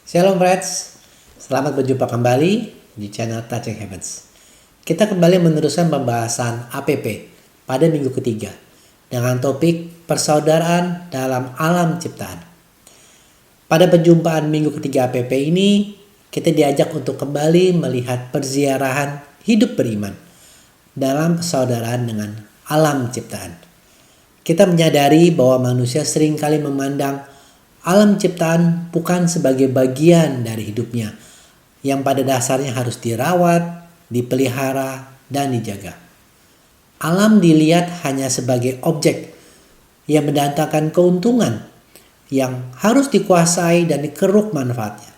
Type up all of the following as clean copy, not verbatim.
Shalom friends, selamat berjumpa kembali di channel Touching Heavens. Kita kembali meneruskan pembahasan APP pada minggu ketiga dengan topik persaudaraan dalam alam ciptaan. Pada perjumpaan minggu ketiga APP ini, kita diajak untuk kembali melihat perziarahan hidup beriman dalam persaudaraan dengan alam ciptaan. Kita menyadari bahwa manusia seringkali memandang alam ciptaan bukan sebagai bagian dari hidupnya yang pada dasarnya harus dirawat, dipelihara, dan dijaga. Alam dilihat hanya sebagai objek yang mendatangkan keuntungan yang harus dikuasai dan dikeruk manfaatnya.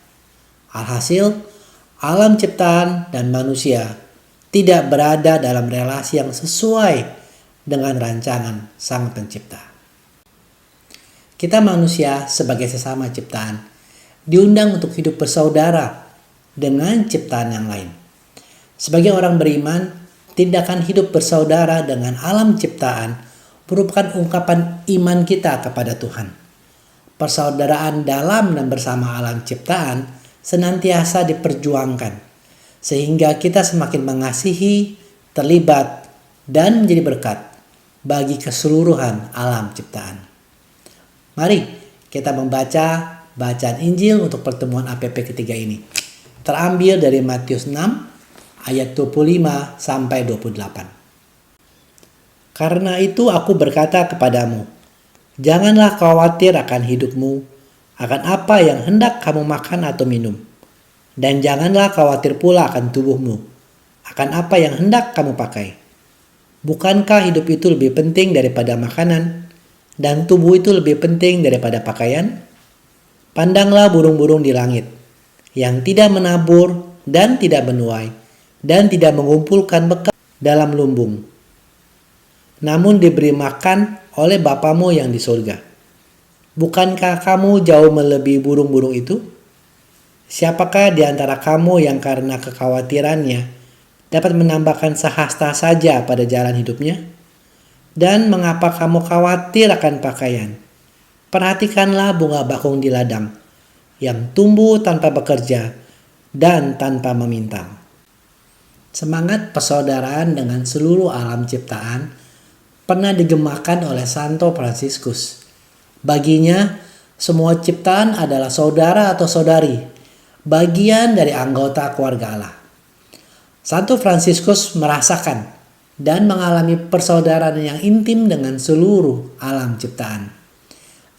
Alhasil, alam ciptaan dan manusia tidak berada dalam relasi yang sesuai dengan rancangan Sang Pencipta. Kita manusia sebagai sesama ciptaan diundang untuk hidup bersaudara dengan ciptaan yang lain. Sebagai orang beriman, tindakan hidup bersaudara dengan alam ciptaan merupakan ungkapan iman kita kepada Tuhan. Persaudaraan dalam dan bersama alam ciptaan senantiasa diperjuangkan, sehingga kita semakin mengasihi, terlibat, dan menjadi berkat bagi keseluruhan alam ciptaan. Mari kita membaca bacaan Injil untuk pertemuan APP ketiga ini. Terambil dari Matius 6 ayat 25 sampai 28. Karena itu aku berkata kepadamu, janganlah khawatir akan hidupmu, akan apa yang hendak kamu makan atau minum. Dan janganlah khawatir pula akan tubuhmu, akan apa yang hendak kamu pakai. Bukankah hidup itu lebih penting daripada makanan, dan tubuh itu lebih penting daripada pakaian? Pandanglah burung-burung di langit, yang tidak menabur dan tidak menuai, dan tidak mengumpulkan bekal dalam lumbung. Namun diberi makan oleh Bapamu yang di surga. Bukankah kamu jauh melebihi burung-burung itu? Siapakah di antara kamu yang karena kekhawatirannya dapat menambahkan sehasta saja pada jalan hidupnya? Dan mengapa kamu khawatir akan pakaian? Perhatikanlah bunga bakung di ladang, yang tumbuh tanpa bekerja dan tanpa meminta. Semangat persaudaraan dengan seluruh alam ciptaan pernah digemakan oleh Santo Fransiskus. Baginya, semua ciptaan adalah saudara atau saudari, bagian dari anggota keluarga Allah. Santo Fransiskus merasakan dan mengalami persaudaraan yang intim dengan seluruh alam ciptaan.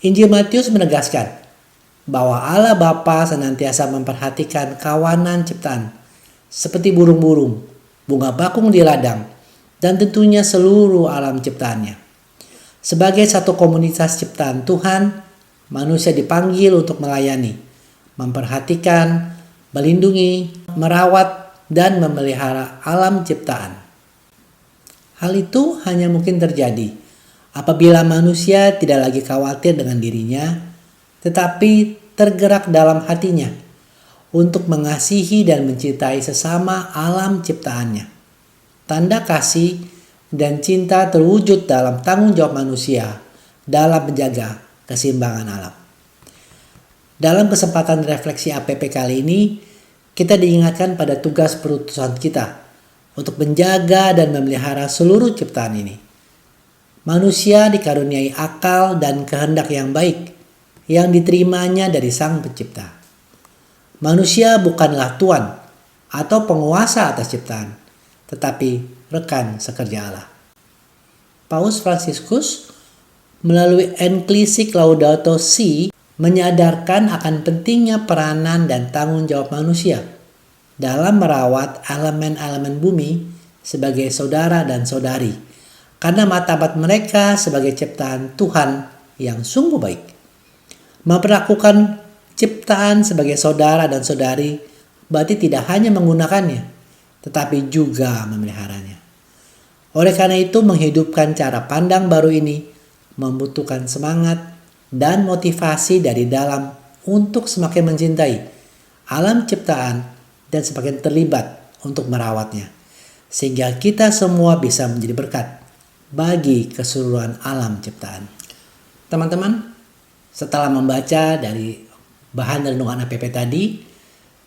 Injil Matius menegaskan bahwa Allah Bapa senantiasa memperhatikan kawanan ciptaan seperti burung-burung, bunga bakung di ladang, dan tentunya seluruh alam ciptaannya. Sebagai satu komunitas ciptaan Tuhan, manusia dipanggil untuk melayani, memperhatikan, melindungi, merawat, dan memelihara alam ciptaan. Hal itu hanya mungkin terjadi apabila manusia tidak lagi khawatir dengan dirinya, tetapi tergerak dalam hatinya untuk mengasihi dan mencintai sesama alam ciptaannya. Tanda kasih dan cinta terwujud dalam tanggung jawab manusia dalam menjaga keseimbangan alam. Dalam kesempatan refleksi APP kali ini, kita diingatkan pada tugas perutusan kita untuk menjaga dan memelihara seluruh ciptaan ini. Manusia dikaruniai akal dan kehendak yang baik yang diterimanya dari Sang Pencipta. Manusia bukanlah tuan atau penguasa atas ciptaan, tetapi rekan sekerja Allah. Paus Fransiskus melalui enklisik Laudato Si menyadarkan akan pentingnya peranan dan tanggung jawab manusia dalam merawat elemen-elemen bumi sebagai saudara dan saudari, karena martabat mereka sebagai ciptaan Tuhan yang sungguh baik. Memperlakukan ciptaan sebagai saudara dan saudari berarti tidak hanya menggunakannya, tetapi juga memeliharanya. Oleh karena itu, menghidupkan cara pandang baru ini membutuhkan semangat dan motivasi dari dalam untuk semakin mencintai alam ciptaan dan semakin terlibat untuk merawatnya, sehingga kita semua bisa menjadi berkat bagi keseluruhan alam ciptaan. Teman-teman, setelah membaca dari bahan renungan APP tadi,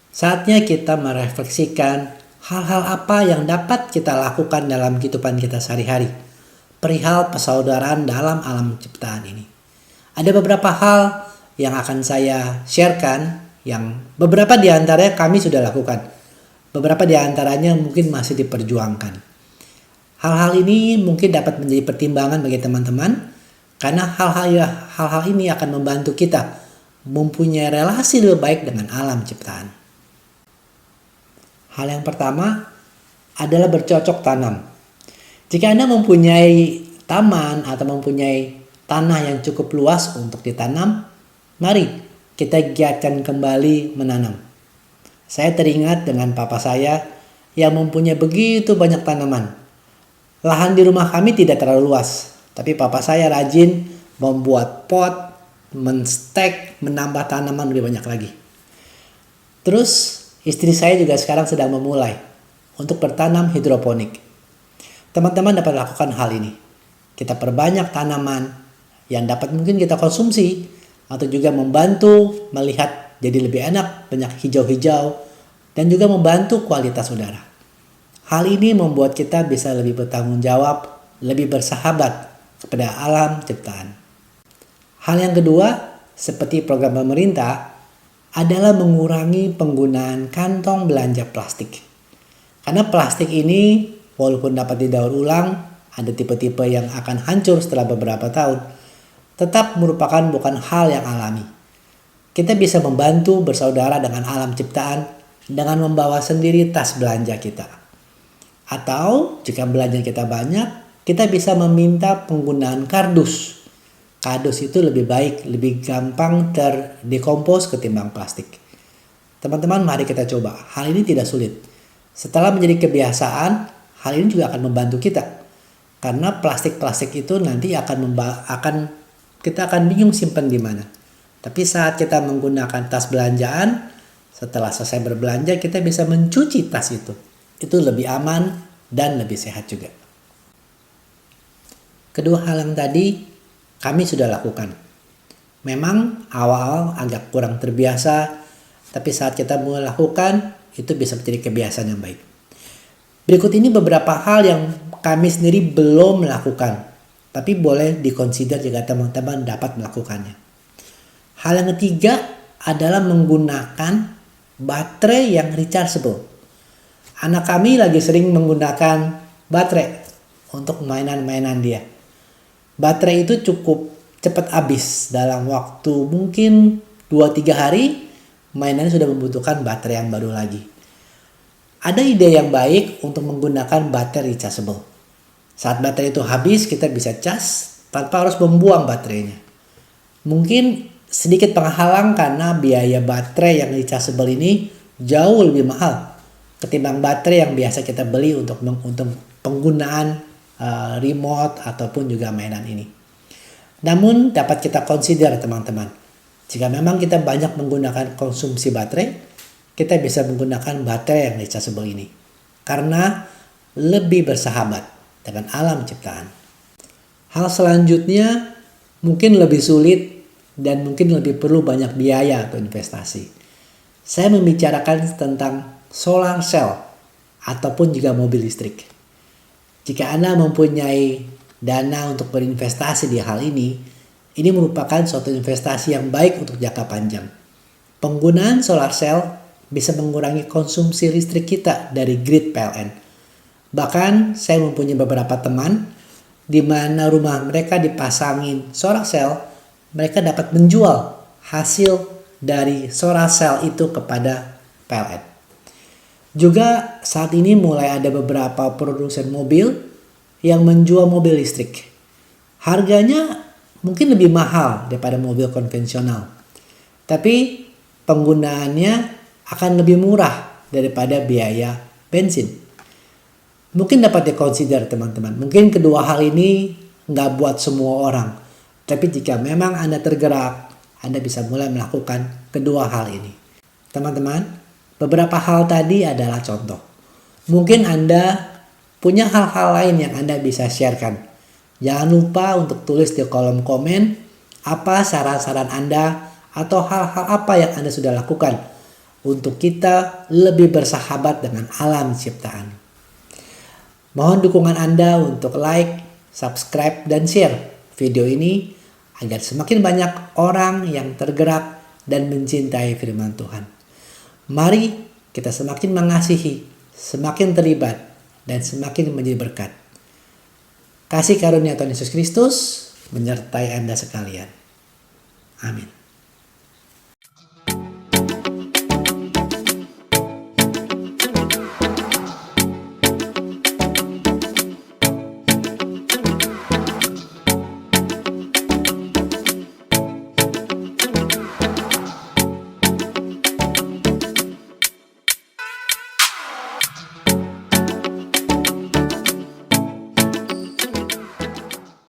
saatnya kita merefleksikan hal-hal apa yang dapat kita lakukan dalam kehidupan kita sehari-hari, perihal persaudaraan dalam alam ciptaan ini. Ada beberapa hal yang akan saya sharekan, yang beberapa di antaranya kami sudah lakukan. Beberapa di antaranya mungkin masih diperjuangkan. Hal-hal ini mungkin dapat menjadi pertimbangan bagi teman-teman, karena hal-hal ini akan membantu kita mempunyai relasi lebih baik dengan alam ciptaan. Hal yang pertama adalah bercocok tanam. Jika Anda mempunyai taman atau mempunyai tanah yang cukup luas untuk ditanam, mari kita giatkan kembali menanam. Saya teringat dengan papa saya yang mempunyai begitu banyak tanaman. Lahan di rumah kami tidak terlalu luas, tapi papa saya rajin membuat pot, menstek, menambah tanaman lebih banyak lagi. Terus istri saya juga sekarang sedang memulai untuk bertanam hidroponik. Teman-teman dapat lakukan hal ini. Kita perbanyak tanaman yang dapat mungkin kita konsumsi, atau juga membantu melihat jadi lebih enak, banyak hijau-hijau, dan juga membantu kualitas udara. Hal ini membuat kita bisa lebih bertanggung jawab, lebih bersahabat kepada alam ciptaan. Hal yang kedua, seperti program pemerintah, adalah mengurangi penggunaan kantong belanja plastik. Karena plastik ini, walaupun dapat didaur ulang, ada tipe-tipe yang akan hancur setelah beberapa tahun, tetap merupakan bukan hal yang alami. Kita bisa membantu bersaudara dengan alam ciptaan dengan membawa sendiri tas belanja kita. Atau jika belanja kita banyak, kita bisa meminta penggunaan kardus. Kardus itu lebih baik, lebih gampang terdekompos ketimbang plastik. Teman-teman, mari kita coba. Hal ini tidak sulit. Setelah menjadi kebiasaan, hal ini juga akan membantu kita. Karena plastik-plastik itu nanti kita akan bingung simpan di mana. Tapi saat kita menggunakan tas belanjaan, setelah selesai berbelanja kita bisa mencuci tas itu. Itu lebih aman dan lebih sehat juga. Kedua hal yang tadi kami sudah lakukan. Memang awal-awal agak kurang terbiasa, tapi saat kita mulai lakukan, itu bisa menjadi kebiasaan yang baik. Berikut ini beberapa hal yang kami sendiri belum melakukan, tapi boleh dikonsider jika teman-teman dapat melakukannya. Hal yang ketiga adalah menggunakan baterai yang rechargeable. Anak kami lagi sering menggunakan baterai untuk mainan-mainan dia. Baterai itu cukup cepat habis. Dalam waktu mungkin 2-3 hari, mainannya sudah membutuhkan baterai yang baru lagi. Ada ide yang baik untuk menggunakan baterai rechargeable. Saat baterai itu habis, kita bisa cas tanpa harus membuang baterainya. Mungkin sedikit penghalang karena biaya baterai yang rechargeable ini jauh lebih mahal ketimbang baterai yang biasa kita beli untuk penggunaan remote ataupun juga mainan ini. Namun dapat kita consider teman-teman. Jika memang kita banyak menggunakan konsumsi baterai, kita bisa menggunakan baterai yang rechargeable ini. Karena lebih bersahabat dengan alam ciptaan. Hal selanjutnya mungkin lebih sulit dan mungkin lebih perlu banyak biaya atau investasi. Saya membicarakan tentang solar cell ataupun juga mobil listrik. Jika Anda mempunyai dana untuk berinvestasi di hal ini merupakan suatu investasi yang baik untuk jangka panjang. Penggunaan solar cell bisa mengurangi konsumsi listrik kita dari grid PLN. Bahkan saya mempunyai beberapa teman di mana rumah mereka dipasangin solar cell, mereka dapat menjual hasil dari solar cell itu kepada PLN. Juga saat ini mulai ada beberapa produsen mobil yang menjual mobil listrik. Harganya mungkin lebih mahal daripada mobil konvensional. Tapi penggunaannya akan lebih murah daripada biaya bensin. Mungkin dapat dikonsider teman-teman. Mungkin kedua hal ini nggak buat semua orang. Tapi jika memang Anda tergerak, Anda bisa mulai melakukan kedua hal ini. Teman-teman, beberapa hal tadi adalah contoh. Mungkin Anda punya hal-hal lain yang Anda bisa sharekan. Jangan lupa untuk tulis di kolom komen apa saran-saran Anda atau hal-hal apa yang Anda sudah lakukan untuk kita lebih bersahabat dengan alam ciptaan. Mohon dukungan Anda untuk like, subscribe, dan share video ini agar semakin banyak orang yang tergerak dan mencintai firman Tuhan. Mari kita semakin mengasihi, semakin terlibat, dan semakin menjadi berkat. Kasih karunia Tuhan Yesus Kristus menyertai Anda sekalian. Amin.